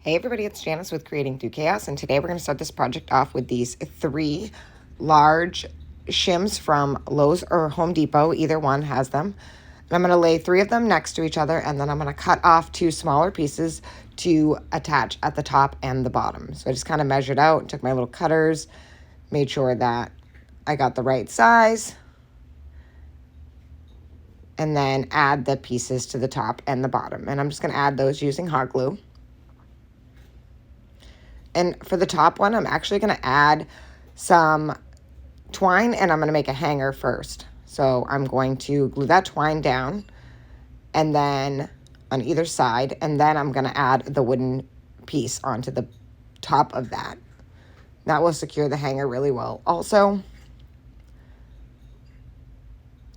Hey everybody, it's Janice with Creating Through Chaos, and today we're going to start this project off with these 3 large shims from Lowe's or Home Depot. Either one has them. And I'm going to lay 3 of them next to each other, and then I'm going to cut off 2 smaller pieces to attach at the top and the bottom. So I just kind of measured out, took my little cutters, made sure that I got the right size, and then add the pieces to the top and the bottom. And I'm just going to add those using hot glue. And for the top one, I'm actually going to add some twine, and I'm going to make a hanger first. So I'm going to glue that twine down, and then on either side, and then I'm going to add the wooden piece onto the top of that. That will secure the hanger really well. Also, and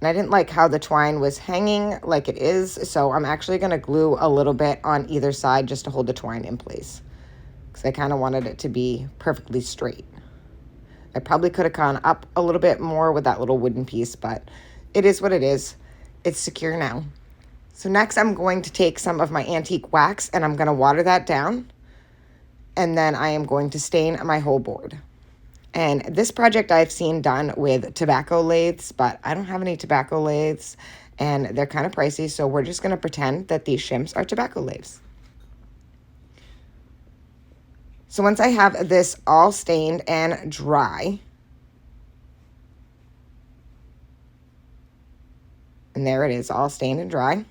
I didn't like how the twine was hanging like it is, so I'm actually going to glue a little bit on either side just to hold the twine in place. I kind of wanted it to be perfectly straight. I probably could have gone up a little bit more with that little wooden piece, but it is what it is. It's secure now. So next I'm going to take some of my antique wax and I'm going to water that down. And then I am going to stain my whole board. And this project I've seen done with tobacco lathes, but I don't have any tobacco lathes and they're kind of pricey. So we're just going to pretend that these shims are tobacco lathes. So once I have this all stained and dry, and there it is, all stained and dry,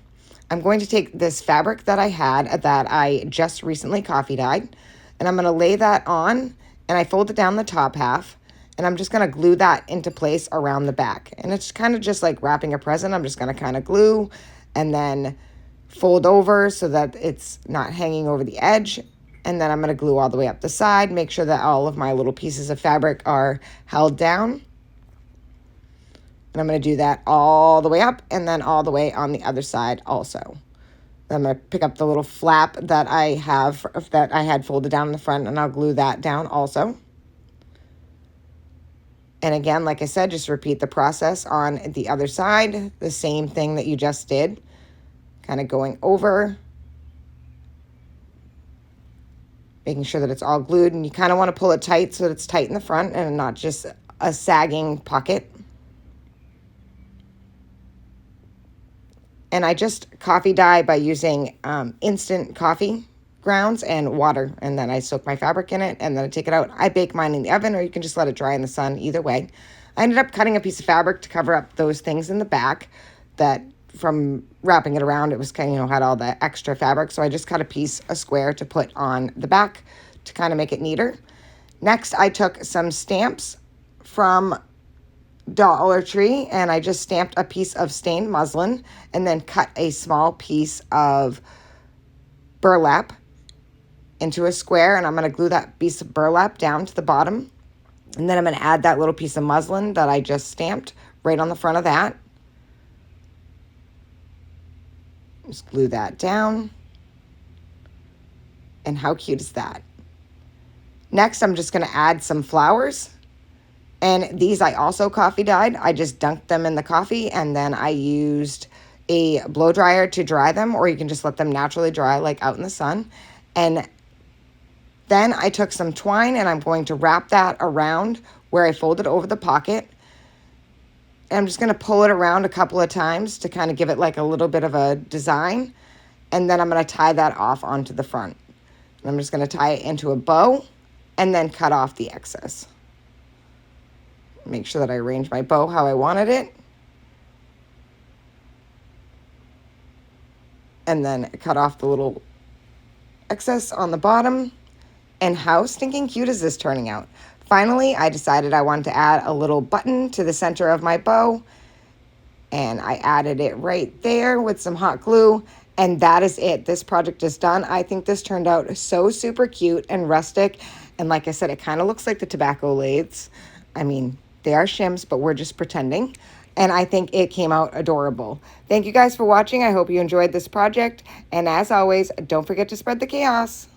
I'm going to take this fabric that I had that I just recently coffee dyed, and I'm going to lay that on, and I fold it down the top half, and I'm just going to glue that into place around the back. And it's kind of just like wrapping a present. I'm just going to kind of glue and then fold over so that it's not hanging over the edge. And then I'm going to glue all the way up the side, make sure that all of my little pieces of fabric are held down. And I'm going to do that all the way up and then all the way on the other side also. I'm going to pick up the little flap that I had folded down in the front, and I'll glue that down also. And again, like I said, just repeat the process on the other side, the same thing that you just did, kind of going over, making sure that it's all glued, and you kind of want to pull it tight so that it's tight in the front and not just a sagging pocket. And I just coffee dye by using instant coffee grounds and water, and then I soak my fabric in it, and then I take it out. I bake mine in the oven, or you can just let it dry in the sun, either way. I ended up cutting a piece of fabric to cover up those things in the back that from wrapping it around, it was kind of, had all the extra fabric. So I just cut a square to put on the back to kind of make it neater. Next, I took some stamps from Dollar Tree, and I just stamped a piece of stained muslin and then cut a small piece of burlap into a square, and I'm going to glue that piece of burlap down to the bottom. And then I'm going to add that little piece of muslin that I just stamped right on the front of that. Just glue that down. And how cute is that? Next, I'm just going to add some flowers. And these I also coffee dyed. I just dunked them in the coffee, and then I used a blow dryer to dry them, or you can just let them naturally dry like out in the sun. And then I took some twine, and I'm going to wrap that around where I folded over the pocket. And I'm just going to pull it around a couple of times to kind of give it like a little bit of a design. And then I'm going to tie that off onto the front. And I'm just going to tie it into a bow and then cut off the excess. Make sure that I arrange my bow how I wanted it. And then cut off the little excess on the bottom. And how stinking cute is this turning out? Finally, I decided I wanted to add a little button to the center of my bow, and I added it right there with some hot glue, and that is it. This project is done. I think this turned out so super cute and rustic, and like I said, it kind of looks like the tobacco lathes. I mean, they are shims, but we're just pretending, and I think it came out adorable. Thank you guys for watching. I hope you enjoyed this project, and as always, don't forget to spread the chaos.